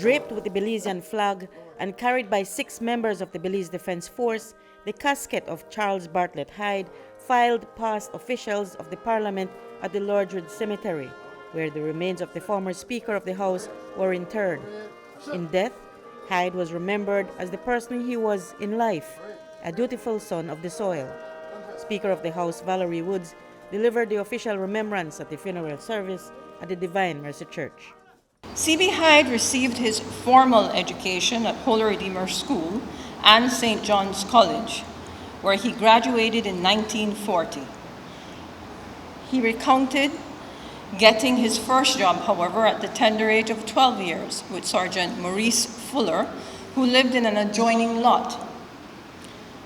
Draped with the Belizean flag and carried by 6 members of the Belize Defense Force, the casket of Charles Bartlett Hyde filed past officials of the Parliament at the Lordred Cemetery, where the remains of the former Speaker of the House were interred. In death, Hyde was remembered as the person he was in life, a dutiful son of the soil. Speaker of the House Valerie Woods delivered the official remembrance at the funeral service at the Divine Mercy Church. C.B. Hyde received his formal education at Holy Redeemer School and St. John's College, where he graduated in 1940. He recounted getting his first job, however, at the tender age of 12 years with Sergeant Maurice Fuller, who lived in an adjoining lot,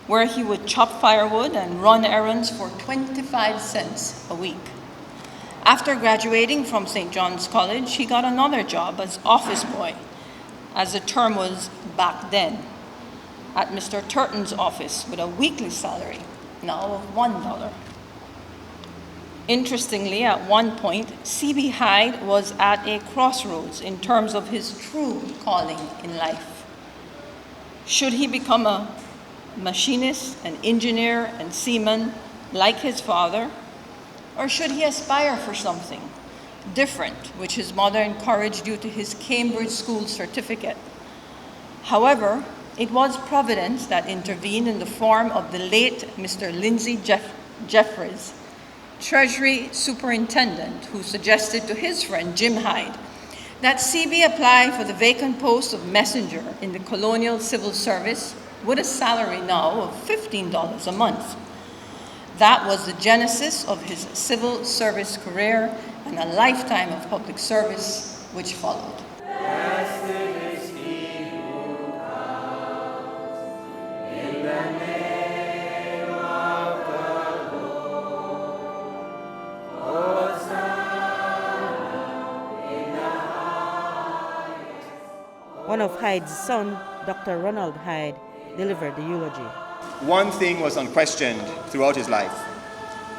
where he would chop firewood and run errands for 25 cents a week. After graduating from St. John's College, he got another job as office boy, as the term was back then, at Mr. Turton's office with a weekly salary, now of $1. Interestingly, at one point, C.B. Hyde was at a crossroads in terms of his true calling in life. Should he become a machinist, an engineer, and seaman like his father? Or should he aspire for something different, which his mother encouraged due to his Cambridge School certificate? However, it was Providence that intervened in the form of the late Mr. Lindsay Jeffries, Treasury Superintendent, who suggested to his friend Jim Hyde that CB apply for the vacant post of messenger in the Colonial Civil Service with a salary now of $15 a month. That was the genesis of his civil service career and a lifetime of public service which followed. Blessed is he who comes in the name of the Lord. Hosanna in the highest. One of Hyde's son, Dr. Ronald Hyde, delivered the eulogy. One thing was unquestioned throughout his life.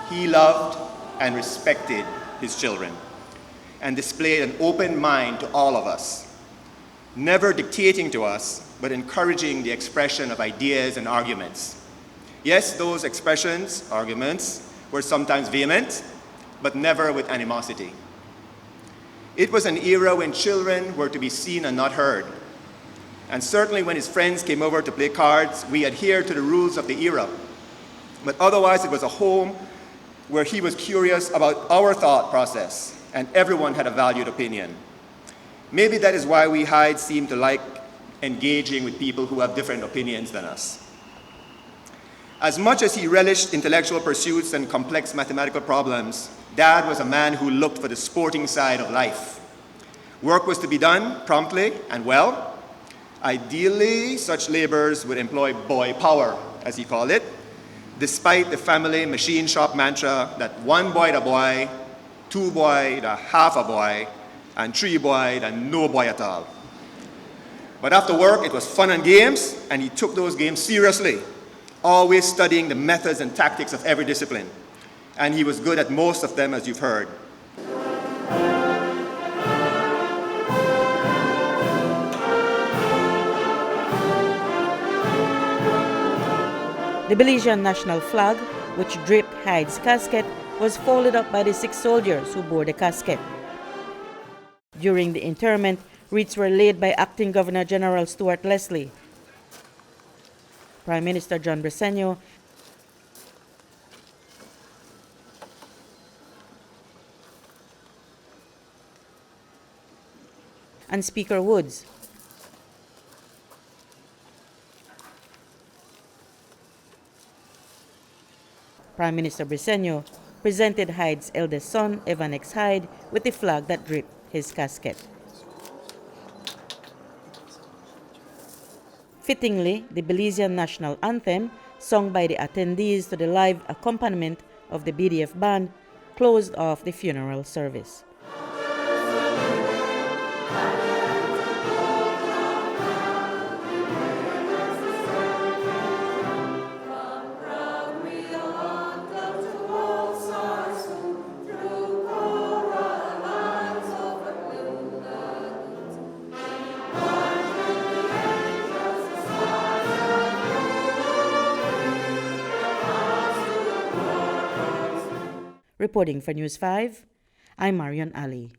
He loved and respected his children and displayed an open mind to all of us, never dictating to us, but encouraging the expression of ideas and arguments. Yes, those expressions, arguments, were sometimes vehement, but never with animosity. It was an era when children were to be seen and not heard. And certainly when his friends came over to play cards, we adhered to the rules of the era. But otherwise, it was a home where he was curious about our thought process, and everyone had a valued opinion. Maybe that is why we Hyde seem to like engaging with people who have different opinions than us. As much as he relished intellectual pursuits and complex mathematical problems, Dad was a man who looked for the sporting side of life. Work was to be done promptly and well. Ideally, such laborers would employ boy power, as he called it, despite the family machine shop mantra that 1 boy the boy, 2 boy the half a boy, and 3 boy the no boy at all. But after work, it was fun and games, and he took those games seriously, always studying the methods and tactics of every discipline. And he was good at most of them, as you've heard. The Belizean national flag, which draped Hyde's casket, was folded up by the 6 soldiers who bore the casket. During the interment, wreaths were laid by Acting Governor General Stuart Leslie, Prime Minister John Briceño, and Speaker Woods. Prime Minister Briceño presented Hyde's eldest son, Evan X Hyde, with the flag that draped his casket. Fittingly, the Belizean national anthem, sung by the attendees to the live accompaniment of the BDF band, closed off the funeral service. Oh Reporting for News 5, I'm Marion Ali.